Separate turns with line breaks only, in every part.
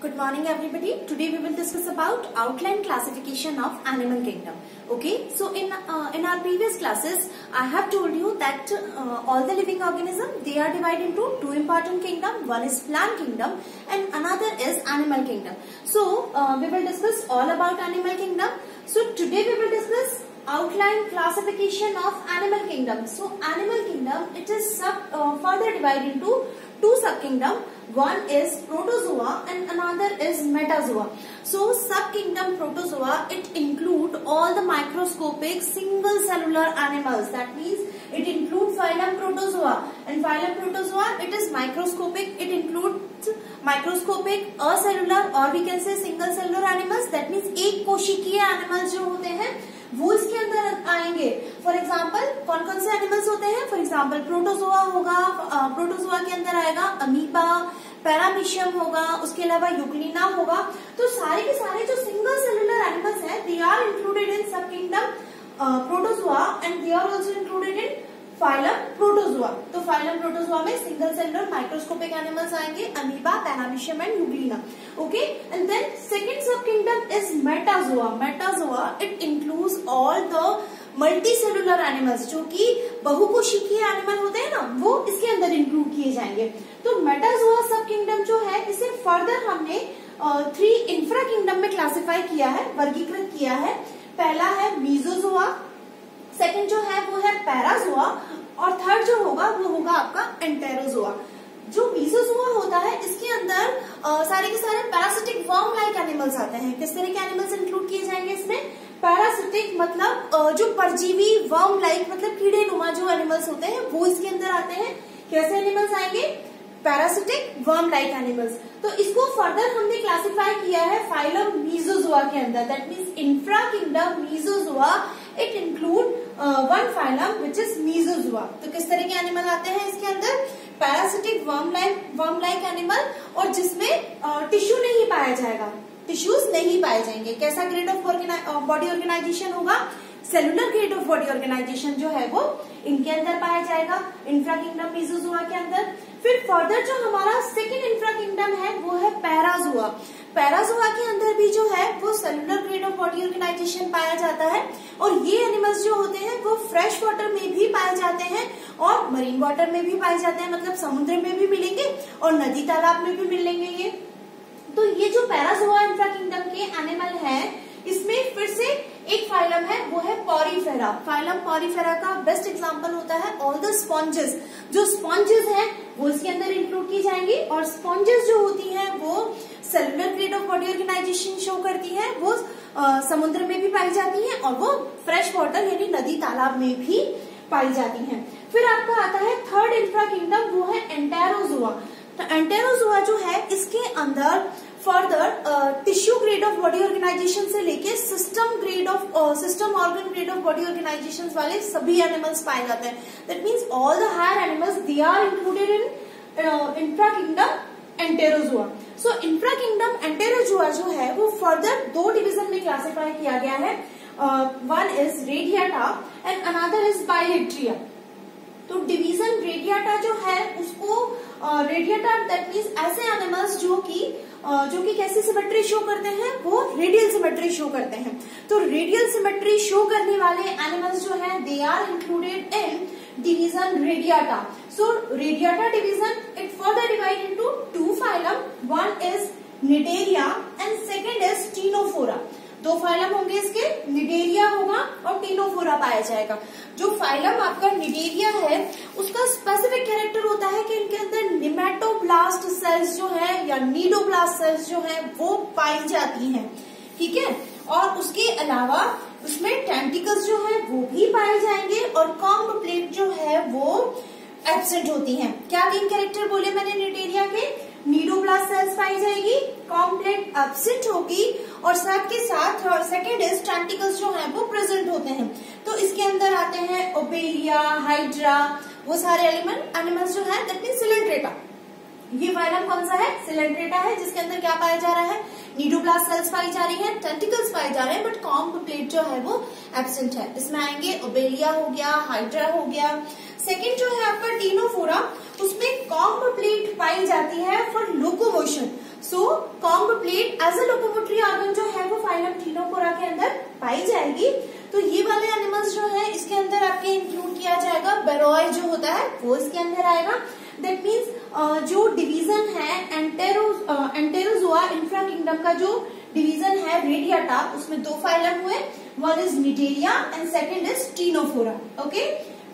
Good morning everybody. Today we will discuss about outline classification of animal kingdom. Okay, so in our previous classes I have told you that all the living organisms, they are divided into two important kingdom. One is plant kingdom and another is animal kingdom. So we will discuss all about animal kingdom. So today we will discuss outline classification of animal kingdom. So animal kingdom, it is further divided into two subkingdom. One is protozoa and another is metazoa. So subkingdom protozoa, it include all the microscopic single cellular animals. That means it includes phylum protozoa, and phylum protozoa, it is microscopic. It includes microscopic acellular or we can say single cellular animals. That means एक कोशिकीय animals जो होते हैं वो इसके अंदर आएंगे. For example कौन कौन से एनिमल्स होते हैं? फॉर एग्जाम्पल प्रोटोजोआ होगा, प्रोटोजोआ के अंदर आएगा अमीबा, पैरामीशियम होगा, उसके अलावा यूग्लिना होगा. तो सारे के सारे जो सिंगल सेलुलर एनिमल्स हैं, they are included in sub kingdom protozoa and they are also included in phylum protozoa. तो फाइलम प्रोटोजोआ में सिंगल सेलुलर माइक्रोस्कोपिक एनिमल्स आएंगे, amoeba, paramecium and euglena. Okay, and then second sub kingdom is metazoa. Metazoa it includes all the multi cellular animals, जो कि बहुकोशिकीय animal होते हैं ना, वो इसके अंदर इंक्लूड किए जाएंगे. तो मेटाजोआ सब किंगडम जो है, इसे फर्दर हमने 3 इंफ्रा किंगडम में क्लासिफाई किया है, वर्गीकृत किया है. पहला है मीजोजोआ, सेकंड जो है वो है पैराजोआ, और थर्ड जो होगा वो होगा आपका एंटेरोजोआ. जो मीजोजोआ होता है, इसके अंदर सारे के सारे पैरासिटिक वर्म लाइक एनिमल्स आते हैं. किस तरह के एनिमल्स इंक्लूड किए जाएंगे इसमें? पैरासिटिक मतलब जो परजीवी, वर्म लाइक मतलब कीड़े नुमा जो एनिमल्स होते हैं वो इसके अंदर आते हैं. कैसे एनिमल्स आएंगे? Parasitic worm like animals. तो इसको फर्दर हमने क्लासिफाई किया है फाइलम मीजोजोआ के अंदर. That means infra kingdom Mesozoa it include one phylum which is Mesozoa. तो किस तरह के एनिमल आते हैं इसके अंदर? पैरासिटिक वर्म लाइक एनिमल, और जिसमें टिश्यू नहीं पाया जाएगा, टिश्यूज नहीं पाए जाएंगे. कैसा ग्रेड ऑफ बॉडी ऑर्गेनाइजेशन होगा? Cellular grade of body organisation जो है वो इनके अंदर पाया जाएगा, इंफ्रा किंगडम मीजोजोआ के अंदर. फिर फर्दर जो हमारा सेकेंड इंफ्रा किंगडम है वो है पैराजोआ. पैराजोआ के अंदर भी जो है वो cellular grade of body organisation पाया जाता है, और ये एनिमल्स जो होते हैं वो फ्रेश वाटर में भी पाए जाते हैं और मरीन वाटर में भी पाए जाते हैं. मतलब समुद्र में भी मिलेंगे और नदी तालाब में भी मिलेंगे ये. तो ये जो पैराजोआ इंफ्रा किंगडम के एनिमल है, इसमें फिर से एक फाइलम है वो है पॉरीफेरा. फाइलम पॉरीफेरा का बेस्ट एग्जांपल होता है ऑल द स्पॉन्जेस. जो स्पॉन्जेस हैं वो इसके अंदर इंक्लूड की जाएंगी, और स्पॉन्जेस जो होती हैं वो cellular grade of body organisation show करती है. वो समुद्र में भी पाई जाती हैं और वो फ्रेश वाटर यानी नदी तालाब में भी पाई जाती हैं. फिर आपका आता है थर्ड इंफ्रा किंगडम, वो है एंटेरोजोआ. तो एंटेरोजोआ जो है, इसके अंदर further tissue grade of body organisation से लेके system organ grade of body organisation वाले सभी एनिमल्स पाए जाते हैं. That means all the higher animals they are included in infra kingdom Enterozoa. So infra kingdom Enterozoa जो है वो फर्दर 2 डिवीजन में क्लासिफाई किया गया है. One is radiata and another is Bilateria. तो डिवीजन रेडियाटा जो है उसको रेडियाटा दैट मीन्स ऐसे एनिमल्स जो कि कैसी सिमेट्री शो करते हैं? वो रेडियल सिमेट्री शो करते हैं. तो रेडियल सिमेट्री शो करने वाले एनिमल्स जो हैं they are included in division radiata. So radiata division it further divide into 2 phylum. One is cnidaria and second is ctenophora. 2 phylum होंगे इसके, निडेरिया होगा और टीनोफोरा पाया जाएगा. जो फाइलम आपका निडेरिया है उसका स्पेसिफिक कैरेक्टर होता है कि इनके अंदर निमेटोब्लास्ट सेल्स जो है या नीडोब्लास्ट सेल्स जो है वो पाई जाती हैं. ठीक है, और उसके अलावा उसमें टेंटिकल्स जो है वो भी पाए जाएंगे, और कॉम्ब प्लेट जो है वो एब्सेंट होती हैं. क्या 3 कैरेक्टर बोले मैंने निडेरिया के? नीडोब्लास्ट सेल्स पाई जाएगी, कॉम्ब प्लेट एब्सेंट होगी, और साथ के साथ सेकेंड इज टेंटिकल्स जो है वो प्रेजेंट होते हैं. तो इसके अंदर आते हैं ओबेलिया, हाइड्रा, वो सारे एनिमल्स जो है. That means Coelenterata. ये फाइलम कौन सा है? सिलेंट्रेटा है, जिसके अंदर क्या पाया जा रहा है? नीडोब्लास्ट सेल्स पाई जा रही है, टेंटिकल्स पाए जा रहे हैं, बट कॉम्ब प्लेट जो है वो एब्सेंट है. इसमें आएंगे ओबेलिया हो गया, हाइड्रा हो गया. सेकेंड जो है आपका टीनोफोरा, उसमें कॉम्ब प्लेट पाई जाती है for locomotion. So comb plate as a locomotory organ जो है वो फाइलम टीनोफोरा के अंदर पाई जाएगी। तो ये वाले एनिमल्स जो है इसके अंदर आपके इंक्लूड किया जाएगा। बेरोय जो होता है वो इसके अंदर आएगा। दैट मीन्स जो डिवीजन है एंटेरोजोआ इंफ्रा किंगडम का जो डिवीजन है रेडियाटा, उसमें दो फाइलम हुए, one is Cnidaria and second is Ctenophora. Okay,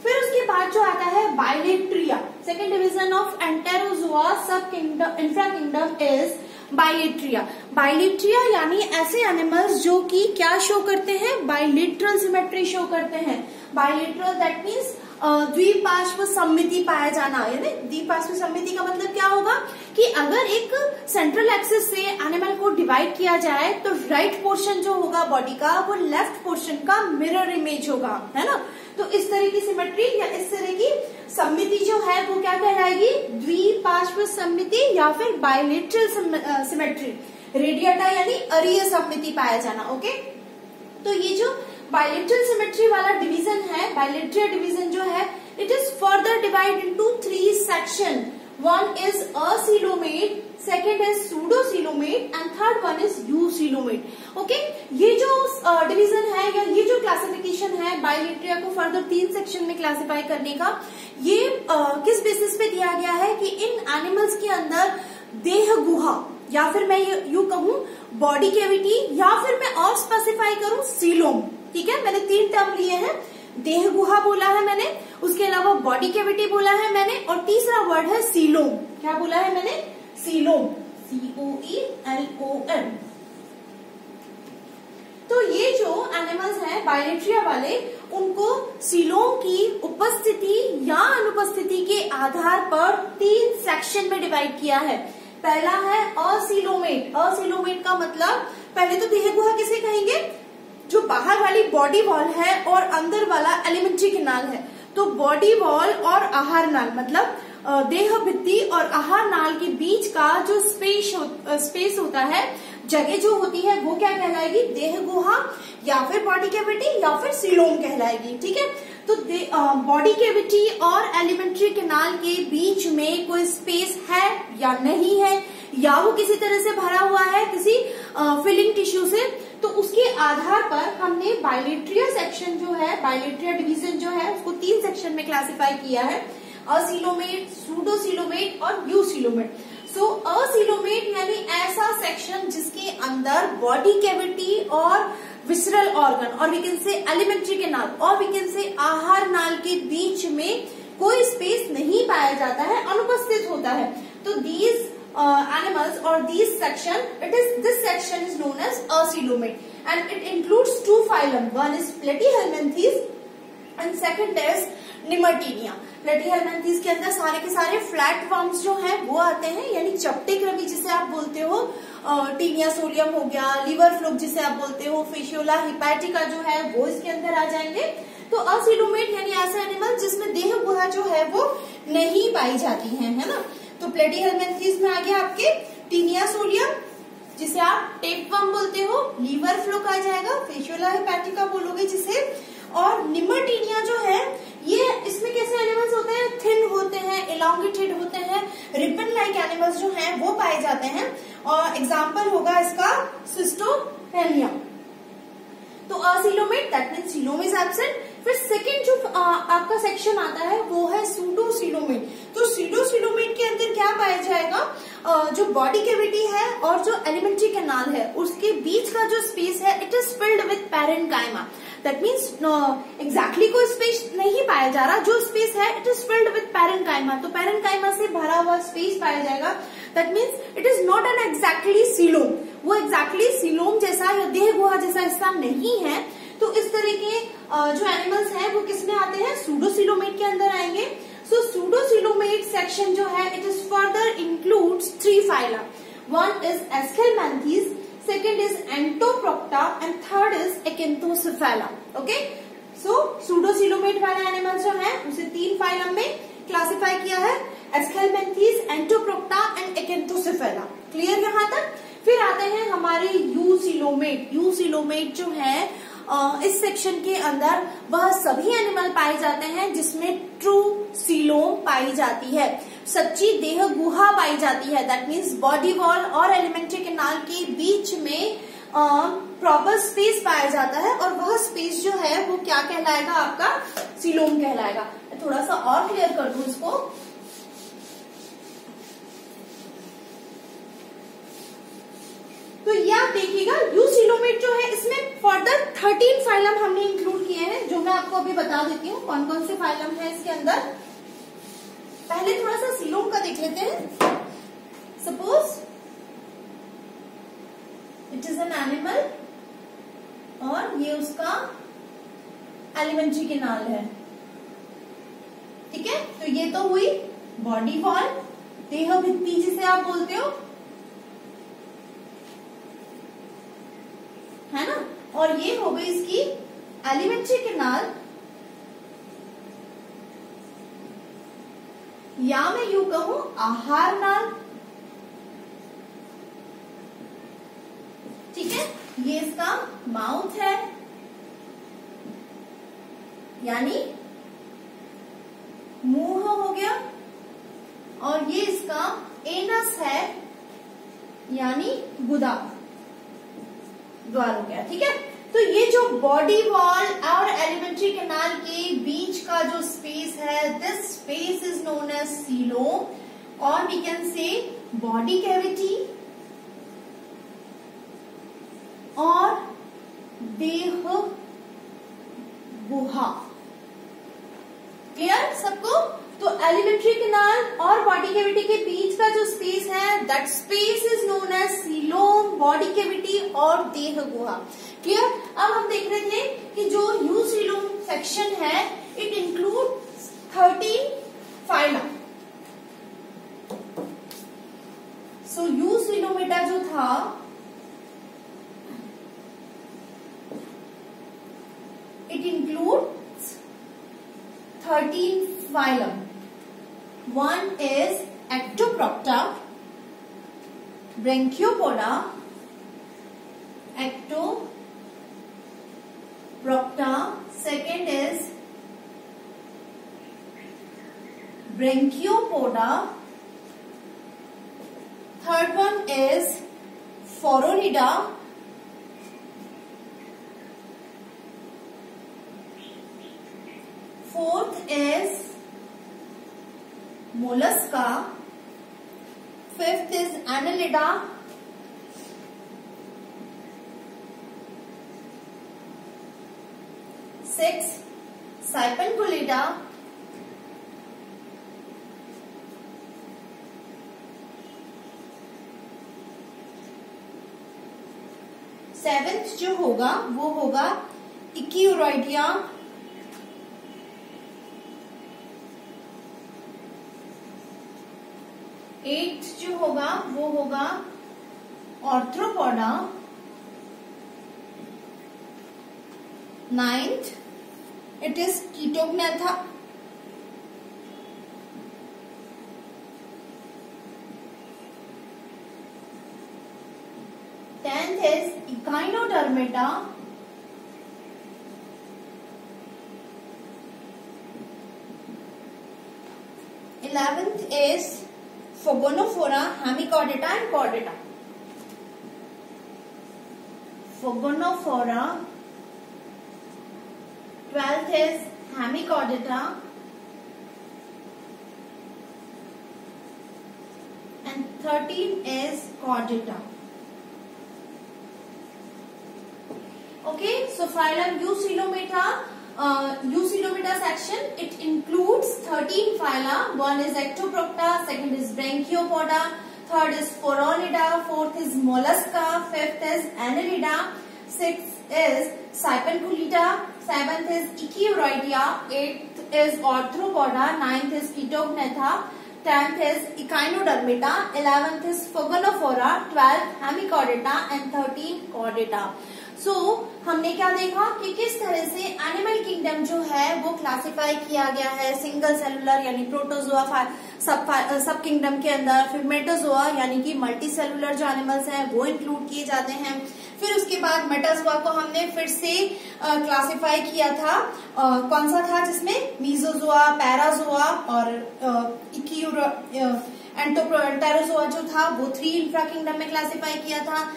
फिर उसके बाद जो आता है Bilateria, second division of Enterozoa sub kingdom infra kingdom is Bilateria. Bilateria यानी ऐसे एनिमल्स जो कि क्या शो करते हैं, बाइलेटरल सिमेट्री शो करते हैं। बाइलेटरल दैट मीन्स द्विपार्श्व सममिति पाया जाना, यानी द्विपार्श्व सममिति का मतलब क्या होगा कि अगर एक सेंट्रल एक्सिस से एनिमल को डिवाइड किया जाए तो राइट पोर्शन जो होगा बॉडी का वो लेफ्ट पोर्शन का मिरर इमेज होगा, है ना। तो इस तरह की सिमेट्री या इस तरह की सममिति जो है वो क्या कहलाएगी, द्विपार्श्व सममिति या फिर बाइलेटरल सिमेट्री। रेडियाटा यानी अरीय सममिति पाया जाना। ओके, तो ये जो बाइलेटरल सिमेट्री वाला डिवीजन है, बाइलेट्रिया डिवीजन जो है, it is further divide into 3 section. One is acoelomate, second is pseudocoelomate and third one is eucoelomate. Okay, ये जो डिवीजन है या ये जो क्लासिफिकेशन है बाइलेट्रिया को फर्दर 3 सेक्शन में क्लासिफाई करने का, ये किस बेसिस पे दिया गया है कि इन एनिमल्स के अंदर देह गुहा या फिर मैं यू कहूं बॉडी कैविटी या फिर मैं और स्पेसिफाई करूं सीलोम। ठीक है, मैंने 3 टर्म लिए हैं, देह गुहा बोला है मैंने, उसके अलावा बॉडी कैविटी बोला है मैंने, और तीसरा वर्ड है सीलोम। क्या बोला है मैंने, सीलोम, COELOM। तो ये जो एनिमल्स हैं बाइलेट्रिया वाले, उनको सीलोम की उपस्थिति या अनुपस्थिति के आधार पर 3 सेक्शन में डिवाइड किया है। पहला है असीलोमेट। असीलोमेट का मतलब, पहले तो देह गुहा किसे कहेंगे, जो बाहर वाली बॉडी वॉल है और अंदर वाला एलिमेंट्री कैनाल है। तो बॉडी वॉल और आहार नाल मतलब देह भित्ति और आहार नाल के बीच का जो स्पेस होता है, जगह जो होती है, वो क्या कहलाएगी, देह गुहा या फिर बॉडी कैविटी या फिर सीलोम कहलाएगी। ठीक है, तो बॉडी कैविटी और एलिमेंट्री कैनाल के बीच में कोई स्पेस है या नहीं है, या वो किसी तरह से भरा हुआ है किसी फिलिंग टिश्यू से, तो उसके आधार पर हमने बाइलेट्रिया सेक्शन जो है, बाइलेट्रिया डिवीजन जो है, उसको 3 सेक्शन में क्लासिफाई किया है, असीलोमेट, सूडोसीलोमेट और यूसीलोमेट। सो असीलोमेट यानी ऐसा सेक्शन जिसके अंदर बॉडी कैविटी और विसरल ऑर्गन और we can say alimentary canal और वी कैन से आहार नाल के बीच में कोई स्पेस नहीं पाया जाता है, अनुपस्थित होता है। तो these animals or these section, this section is known as acoelomate and it includes 2 phylum. One is Platyhelminthes and second is Nemertinia. Platyhelminthes के अंदर सारे के सारे फ्लैट वर्म्स जो हैं वो आते हैं, यानी चपटे कृमि जिसे आप बोलते हो, टीनिया सोलियम हो गया, लीवर फ्लूक जिसे आप बोलते हो, फिशियोला हिपैटिका जो है वो इसके अंदर आ जाएंगे। तो असीलोमेट यानी ऐसा एनिमल जिसमें देह गुहा जो है वो नहीं पाई जाती है ना। तो प्लेटीहेल्मिन्थीज में आ गया आपके टीनिया सोलियम जिसे आप टेपवर्म बोलते हो, लीवर फ्लूक आ जाएगा, फिशियोला हिपैटिका बोलोगे जिसे, और निमरटीनिया जो है ये, इसमें कैसे एनिमल्स होते हैं, थिन होते हैं, एलोंगेटेड होते हैं, रिबन लाइक एनिमल्स जो हैं वो पाए जाते हैं। और एग्जाम्पल होगा इसका सिस्टोपेनिया। तो acoelomate that means coelom is absent. फिर सेकंड जो आपका सेक्शन आता है वो है सूडोसीलोमेट। तो सूडोसीलोमेट के अंदर क्या पाया जाएगा, जो बॉडी कैविटी है और जो एलिमेंट्री कैनाल है उसके बीच का जो स्पेस है it is filled with parenchyma. That means exactly कोई स्पेस नहीं पाया जा रहा, जो स्पेस है it is filled with parenchyma. तो पैरेन्काइमा से भरा हुआ स्पेस पाया जाएगा। That means it is not an exactly coelom, वो एग्जैक्टली सीलोम जैसा या देह गुहा जैसा हिस्सा नहीं है। तो इस तरह के जो एनिमल्स हैं वो किसमें आते हैं, सूडोसीलोमेट के अंदर आएंगे। सो सूडोसीलोमेट सेक्शन जो है it is further includes 3 phyla. One is Aschelminthes, second is Entoprocta and third is Acanthocephala. Okay, so pseudocoelomate वाले एनिमल्स जो हैं उसे 3 फाइलम में क्लासिफाई किया है, एस्केलमैंथीज, एंटोप्रोक्टा एंड एक्केंथोसेफेला। क्लियर यहाँ तक। फिर आते हैं हमारे यूसीलोमेट। यूसीलोमेट जो है इस सेक्शन के अंदर वह सभी एनिमल पाए जाते हैं जिसमें ट्रू सीलोम पाई जाती है। सच्ची देह गुहा पाई जाती है। दैट मीन्स बॉडी वॉल और एलिमेंट्री कैनाल के बीच में प्रॉपर स्पेस पाया जाता है और वह स्पेस जो है वो क्या कहलाएगा, आपका सीलोम कहलाएगा। थोड़ा सा और क्लियर कर दूं इसको। तो ये आप देखिएगा यूसीलोमेट जो है इसमें फर्दर 13 फाइलम हमने इंक्लूड किए हैं, जो मैं आपको अभी बता देती हूँ कौन कौन से फाइलम है इसके अंदर। पहले थोड़ा सा सीलोम का देख लेते हैं। Suppose it is an animal और ये उसका एलिमेंट्री कैनाल है, ठीक है। तो ये तो हुई बॉडी वॉल, देह भित्ति जिसे आप बोलते हो, है ना। और ये हो गई इसकी एलिमेंट्री कैनाल, या मैं यूं कहूं आहार नाल, ठीक है। ये इसका माउथ है, यानी मुंह हो गया, और ये इसका एनस है, यानी गुदा, द्वार हो गया, ठीक है। तो ये जो बॉडी वॉल और एलिमेंट्री कैनाल के बीच का जो स्पेस है, this space is known as coelom, और we can say body cavity और देह गुहा। क्लियर सबको? तो एलिमेंट्री कैनाल और बॉडी कैविटी के बीच का जो स्पेस है, that space is known as coelom, body cavity और देह गुहा। क्लियर? अब हम देख रहे थे कि जो यूसीलोम सेक्शन है इट इंक्लूड 13 फाइलम। सो यूसीलोमेटा जो था it includes 13 phylum. One is Ectoprocta, Brachiopoda, Ectoprocta. Second is Brachiopoda. Third one is Phororhida. Fourth is Mollusca. Fifth is Annelida. Sixth, Cypanculida. Seventh जो होगा वो होगा इक्यूरॉइडिया। एट्थ जो होगा वो होगा Arthropoda. Ninth it is Chaetognatha. Tenth is Echinodermata. 11th is Fogonophora, Hemichordata and Chordata. Fogonophora. 12th is Hemichordata. And 13th is Chordata. Okay, so phylum Eucoelomata. Eucoelomata section, it includes 13 phyla. One is Ectoprocta, second is Brachiopoda, third is Phororhida, fourth is Mollusca, fifth is Annelida, sixth is Cypanculida, seventh is Ichthyoidea, eighth is Arthropoda, ninth is Echinodermata, 10th is Echinodermata, 11th is Fogonophora, 12th Hemichordata and 13th Chordata. सो हमने क्या देखा कि किस तरह से animal kingdom जो है वो क्लासिफाई किया गया है। सिंगल सेलुलर यानी प्रोटोजोआ, सब किंगडम के अंदर। फिर मेटाजोआ यानी कि मल्टी सेलुलर जो एनिमल्स हैं वो इंक्लूड किए जाते हैं। फिर उसके बाद मेटाजोआ को हमने फिर से क्लासिफाई किया था, कौन सा था जिसमें मीजोजोआ, पैराजोआ और एंटोप्टेरोजोआ जो था वो 3 इंफ्रा किंगडम में क्लासिफाई किया था।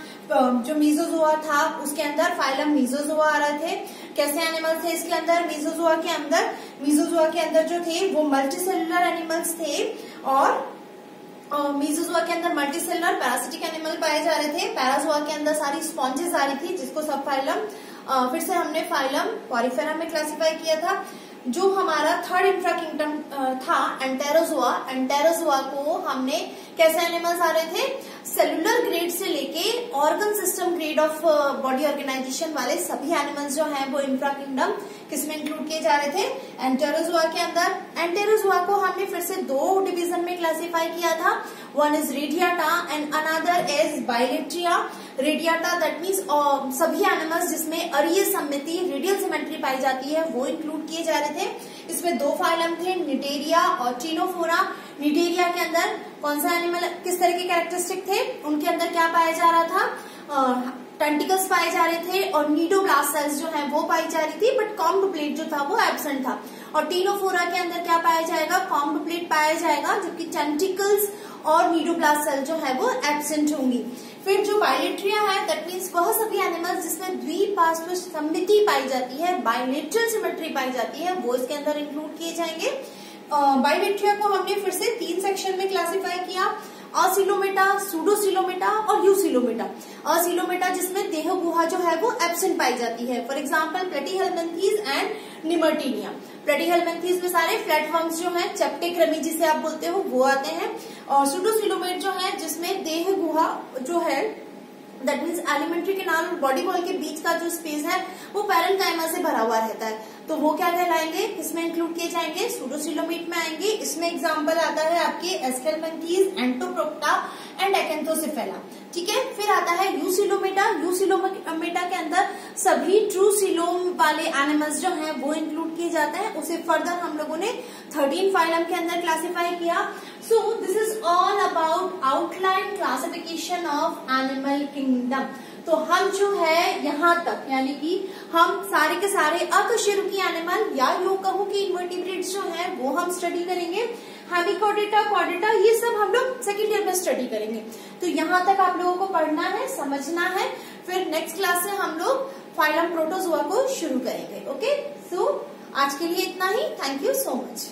जो मीजोजोआ था उसके अंदर फाइलम मीजोजोआ आ रहे थे। कैसे एनिमल्स थे इसके अंदर? मीजोजोआ के अंदर जो थे वो मल्टीसेलुलर एनिमल्स थे और मीजोजोआ के अंदर मल्टीसेलुलर पैरासिटिक एनिमल पाए जा रहे थे। पैराजोआ के अंदर सारी स्पॉन्जेस आ रही थी जिसको सब फाइलम फिर से हमने फाइलम पॉरीफेरा में क्लासिफाई किया था। जो हमारा थर्ड इंफ्रा किंगडम था एंटेरोजोआ को हमने कैसे एनिमल्स आ रहे थे? सेलुलर ग्रेड से लेके organ system grade of body organisation वाले सभी एनिमल्स जो हैं वो इंफ्रा किंगडम किसमें इंक्लूड किए जा रहे थे? एंटेरोजोआ के अंदर। एंटेरोजोआ को हमने फिर से 2 डिवीजन में क्लासिफाई किया था। One is radiata and another is Bilateria. Radiata that means सभी एनिमल्स जिसमें अरीय सममिति रेडियल सिमेट्री पाई जाती है वो इंक्लूड किए जा रहे थे। इसमें 2 फाइलम थे, निटेरिया और टीनोफोरा। निटेरिया के अंदर कौन सा एनिमल, किस तरह के कैरेक्टरिस्टिक थे? उनके अंदर क्या पाया जा रहा था? टेंटिकल्स पाए जा रहे थे और नीडोब्लास्ट सेल्स जो है वो पाई जा रही थी, बट कॉम्ब प्लेट जो था वो एब्सेंट था। और टीनोफोरा के अंदर क्या पाया जाएगा? कॉम्ब प्लेट पाया जाएगा, जबकि टेंटिकल्स और नीडोब्लास्ट सेल जो है वो एब्सेंट होंगी। फिर जो बाइलेट्रिया है दैट मीन्स वह सभी एनिमल्स जिसमें द्विपार्श्व सममिति पाई जाती है, बाइलेटरल सिमेट्री पाई जाती है, वो इसके अंदर इंक्लूड किए जाएंगे। बाइलेट्रिया को हमने फिर से 3 सेक्शन में क्लासिफाई किया, असिलोमेटा, सूडोसिलोमेटा और यूसिलोमेटा। असिलोमेटा जिसमें देह गुहा जो है वो एब्सेंट पाई जाती है, for example Platyhelminthes and Nemertinea. Platyhelminthes में सारे फ्लैटवर्म्स जो हैं, चपटे कृमि जिसे आप बोलते हो वो आते हैं। और सूडोसिलोमेट जो है जिसमें देह गुहा जो है दैट मीन्स एलिमेंट्री कैनाल और बॉडी वॉल के बीच का जो स्पेस है वो पैरेन्काइमा से भरा हुआ रहता है, तो वो क्या कहलाएंगे? किसमें इंक्लूड किए जाएंगे? सूडोसिलोमेट में आएंगे। इसमें एग्जांपल आता है आपके एस्केलमेंथीज, एंटोप्रोक्टा एंड एक्एंथोसिफेला। ठीक है, फिर आता है यूसिलोमेटा। यूसिलोमेटा के अंदर सभी ट्रू सिलोम वाले एनिमल्स जो हैं वो इंक्लूड किए जाते हैं। उसे फर्दर हम लोगों ने 13 फाइलम के अंदर क्लासिफाई किया। So this is all about outline classification of animal kingdom. तो हम जो है यहाँ तक यानी कि हम सारे के सारे अकशेरुकी एनिमल या यूं कहूं कि इन्वर्टिब्रेट्स जो हैं वो हम स्टडी करेंगे। हेमिकोडेटा, कॉर्डेटा ये सब हम लोग सेकेंड ईयर में स्टडी करेंगे। तो यहाँ तक आप लोगों को पढ़ना है, समझना है। फिर नेक्स्ट क्लास से हम लोग फाइलम प्रोटोजोआ को शुरू करेंगे। ओके, सो आज के लिए इतना ही। Thank you so much.